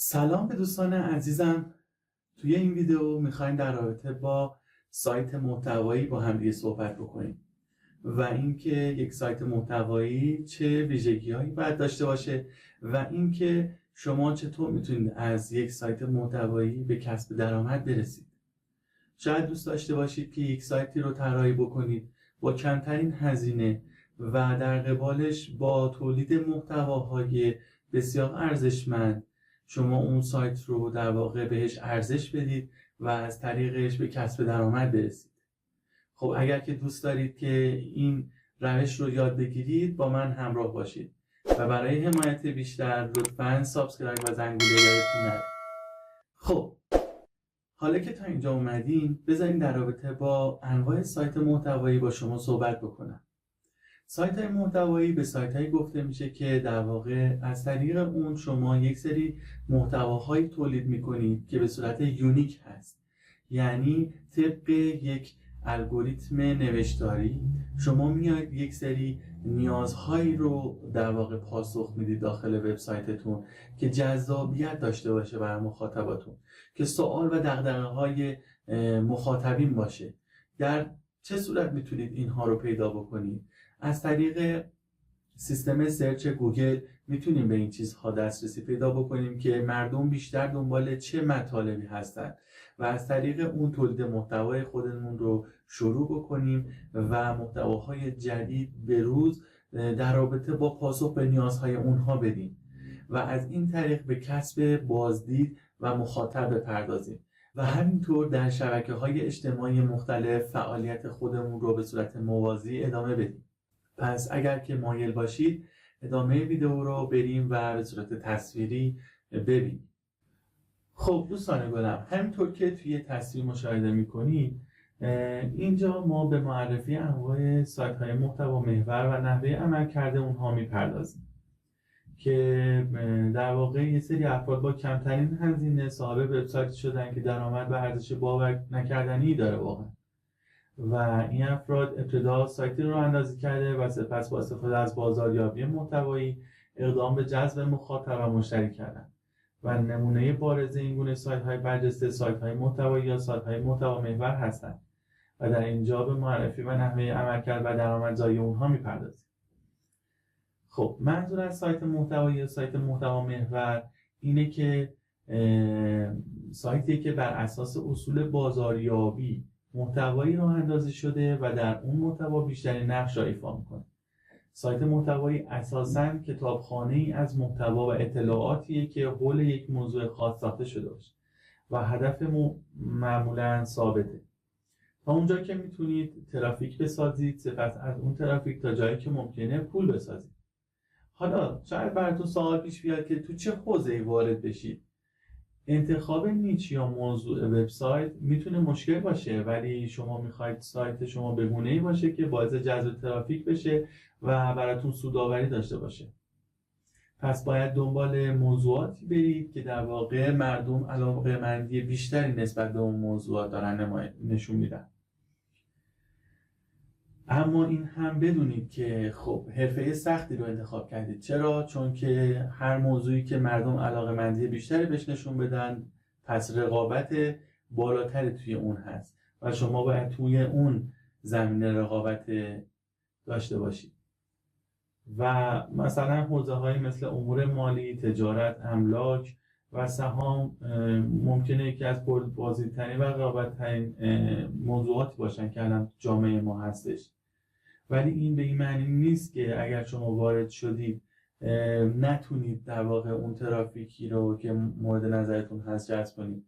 سلام به دوستان عزیزم. توی این ویدیو میخوایم در رابطه با سایت محتوایی با هم دیگه صحبت بکنیم و اینکه یک سایت محتوایی چه ویژگی‌هایی باید داشته باشه و اینکه شما چطور میتونید از یک سایت محتوایی به کسب درآمد برسید. شاید دوست داشته باشید که یک سایتی رو طراحی بکنید با کمترین هزینه و در قبالش با تولید محتواهای بسیار ارزشمند شما اون سایت رو در واقع بهش ارزش بدید و از طریقش به کسب درآمد برسید. خب اگر که دوست دارید که این روش رو یاد بگیرید با من همراه باشید و برای حمایت بیشتر لطفاً سابسکرایب و زنگوله یادتون نره. خب حالا که تا اینجا اومدین بذارین در رابطه با انواع سایت محتوایی با شما صحبت بکنم. سایت های محتوایی به سایت هایی گفته میشه که در واقع از طریق اون شما یک سری محتواهایی تولید میکنید که به صورت یونیک هست، یعنی طبق یک الگوریتم نوشتاری شما میاید یک سری نیازهایی رو در واقع پاسخ میدید داخل وبسایتتون که جذابیت داشته باشه برای مخاطباتون، که سوال و دغدغه‌های مخاطبین باشه. در چه صورت میتونید اینها رو پیدا بکنید؟ از طریق سیستم سرچ گوگل میتونیم به این چیزها دسترسی پیدا بکنیم که مردم بیشتر دنبال چه مطالبی هستند و از طریق اون تولید محتوای خودمون رو شروع بکنیم و محتواهای جدید به روز در رابطه با پاسخ به نیازهای اونها بدیم و از این طریق به کسب بازدید و مخاطب بپردازیم و همینطور در شبکه‌های اجتماعی مختلف فعالیت خودمون رو به صورت موازی ادامه بدیم. پس اگر که مایل باشید ادامه ویدیو رو بریم و به صورت تصویری ببینیم. خب دوستان گلم، همینطور که توی تصویر مشاهده میکنید اینجا ما به معرفی انواع سایت های محتوا محور و نحوه عملکرد اونها میپردازیم که در واقع یه سری افراد با کمترین هزینه صاحب وبسایت شدن که درآمد و ارزش باور نکردنی داره واقعا، و این افراد ابتدا سایتی رو اندازی کرده و سپس با استفاده از بازاریابی محتوایی اقدام به جذب مخاطب و مشتری کردن و نمونه بارز این گونه سایت های برجسته سایت های محتوایی یا سایت های محتوا محور هستند و در اینجا به معرفی و نحوه عملکرد و درآمدزایی اونها میپردازیم. خب منظور از سایت محتوایی یا سایت محتوا محور اینه که سایتی که بر اساس اصول بازاریابی محتوایی راه اندازی شده و در اون محتوا بیشترین نقش را ایفا میکنه. سایت محتوایی اساساً کتابخانه‌ای از محتوا و اطلاعاتیه که حول یک موضوع خاص ساخته شده باشه و هدف معمولاً ثابته. تا اونجا که میتونید ترافیک بسازید، سپس از اون ترافیک تا جایی که ممکنه پول بسازید. حالا شاید براتون سوال پیش بیاد که تو چه حوزه‌ای وارد بشید. انتخاب نیچ یا موضوع وبسایت میتونه مشکل باشه، ولی شما میخواید سایت شما به گونه‌ای باشه که باعث جذب ترافیک بشه و براتون سودآوری داشته باشه. پس باید دنبال موضوعاتی برید که در واقع مردم علاقه‌مندی بیشتری نسبت به اون موضوعات دارن نشون میدن. اما این هم بدونید که خب حرفه سختی رو انتخاب کردید. چرا؟ چون که هر موضوعی که مردم علاقه‌مندی بیشتری بهش نشون بدن پس رقابت بالاتری توی اون هست و شما باید توی اون زمینه رقابت داشته باشید. و مثلا حوزه‌هایی مثل امور مالی، تجارت، املاک و سهام ممکنه یکی از پربازدیدترین و رقابت‌ترین موضوعاتی باشن که الان جامعه ما هستش. ولی این به این معنی نیست که اگر شما وارد شدید نتونید در واقع اون ترافیکی رو که مورد نظرتون هست جذب کنید.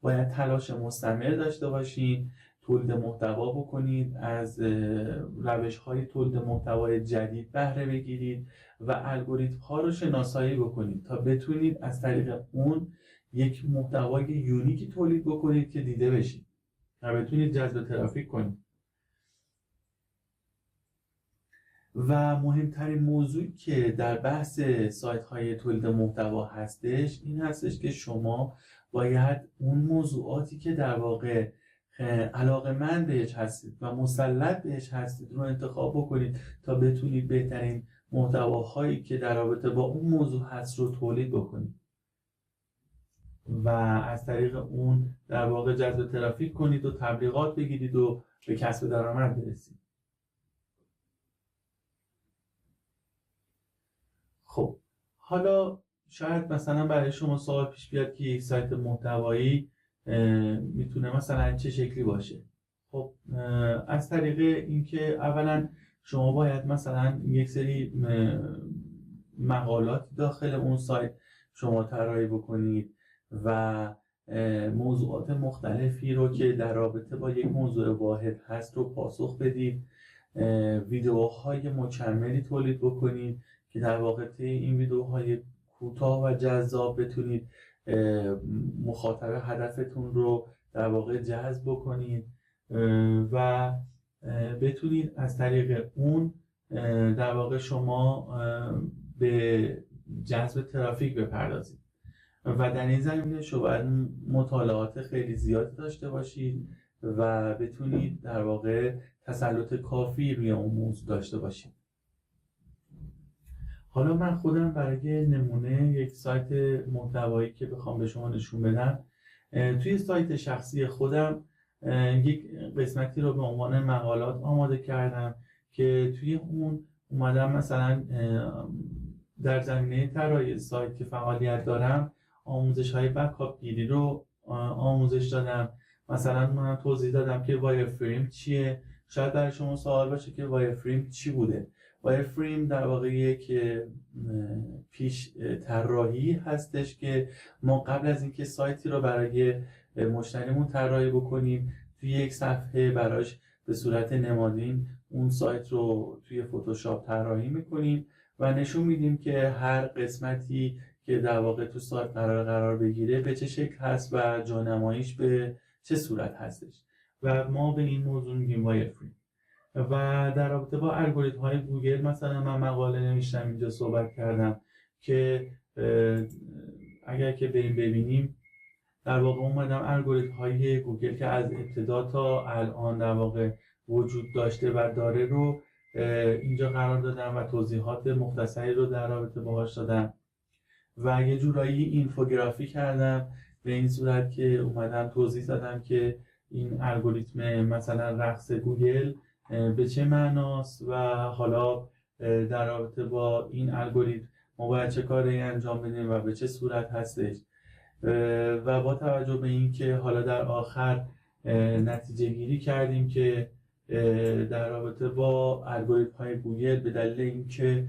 باید تلاش مستمر داشته باشید، تولید محتوا بکنید، از روش‌های تولید محتوای جدید بهره بگیرید و الگوریتم‌ها رو شناسایی بکنید تا بتونید از طریق اون یک محتوای یونیکی تولید بکنید که دیده بشید و بتونید جذب ترافیک کنید. و مهمترین موضوعی که در بحث سایت های تولید محتوا هستش این هستش که شما باید اون موضوعاتی که در واقع علاقه‌مند بهش هستید و مسلط بهش هستید رو انتخاب بکنید تا بتونید بهترین محتواهایی که در رابطه با اون موضوع هست رو تولید بکنید. و از طریق اون در واقع جذب ترافیک کنید و تبلیغات بگیرید و به کسب درآمد برسید. خب حالا شاید مثلا برای شما سوال پیش بیاد که یک سایت محتوایی میتونه مثلا چه شکلی باشه. خب از طریق اینکه اولا شما باید مثلا یک سری مقالات داخل اون سایت شما طراحی بکنید و موضوعات مختلفی رو که در رابطه با یک موضوع واحد هست رو پاسخ بدید. ویدیوهای مکملی تولید بکنید که در واقع این ویدیوهای کوتاه و جذاب بتونید مخاطب هدفتون رو در واقع جذب بکنید و بتونید از طریق اون در واقع شما به جذب ترافیک بپردازید و در این زمینه شما باید مطالعات خیلی زیاد داشته باشید و بتونید در واقع تسلط کافی روی اون موضوع داشته باشید. حالا من خودم برای نمونه یک سایت محتوایی که بخوام به شما نشون بدم، توی سایت شخصی خودم یک قسمتی رو به عنوان مقالات آماده کردم که توی اون اومدم مثلا در زمینه طراحی سایت که فعالیت دارم آموزش‌های بکاپ گیری رو آموزش دادم. مثلا من توضیح دادم که وایر فریم چیه. شاید برای شما سوال باشه که وایر فریم چی بوده. وایر فریم در واقع یک پیش طراحی هستش که ما قبل از اینکه سایتی رو برای مشتریمون طراحی بکنیم توی یک صفحه براش به صورت نمادین اون سایت رو توی فتوشاپ طراحی میکنیم و نشون میدیم که هر قسمتی که در واقع تو سایت قرار بگیره به چه شکل هست و جانماییش به چه صورت هستش و ما به این موضوع میگیم وایر فریم. و در رابطه با الگوریتم های گوگل مثلا من مقاله نوشتم، اینجا صحبت کردم که اگر که بریم ببینیم در واقع اومدم الگوریتم های گوگل که از ابتدا تا الان در واقع وجود داشته و داره رو اینجا قرار دادم و توضیحات مختصری رو در رابطه باهاش دادم و یه جورایی اینفوگرافی کردم به این صورت که اومدم توضیح دادم که این الگوریتم مثلا رقص گوگل به چه معناست و حالا در رابطه با این الگوریتم ما باید چه کاری انجام بدیم و به چه صورت هستش و با توجه به این که حالا در آخر نتیجه گیری کردیم که در رابطه با الگوریتم های گوگل به دلیل اینکه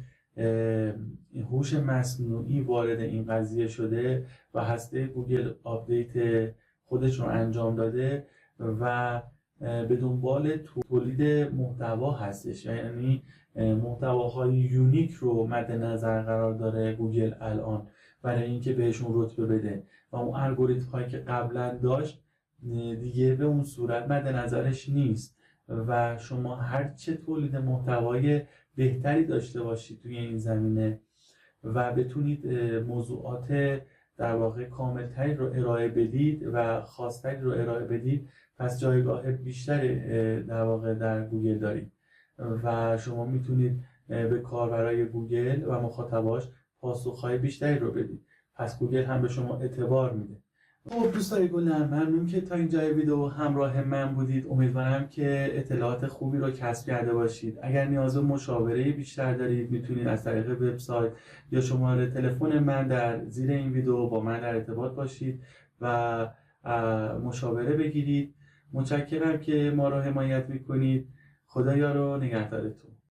هوش مصنوعی وارد این قضیه شده و هسته گوگل آپدیت خودش رو انجام داده و به دنبال تولید محتوا هستش، یعنی محتواهای یونیک رو مد نظر قرار داره گوگل الان برای اینکه بهشون رتبه بده و اون الگوریتم هایی که قبلا داشت دیگه به اون صورت مد نظرش نیست و شما هر چه تولید محتوای بهتری داشته باشید توی این زمینه و بتونید موضوعات در واقع کاملتری رو ارائه بدید و خاصتری رو ارائه بدید، پس جایگاه بیشتری در واقع در گوگل دارید و شما میتونید به کاربرای گوگل و مخاطباش پاسخهای بیشتری رو بدید، پس گوگل هم به شما اعتبار میده. خب دوستای گلم، ممنون که تا اینجای ویدیو همراه من بودید. امیدوارم که اطلاعات خوبی رو کسب کرده باشید. اگر نیاز به مشاوره بیشتر دارید میتونید از طریق وبسایت یا شماره تلفن من در زیر این ویدیو با من در ارتباط باشید و مشاوره بگیرید. متشکرم که ما رو حمایت میکنید. خدایا رو نگهدارتون.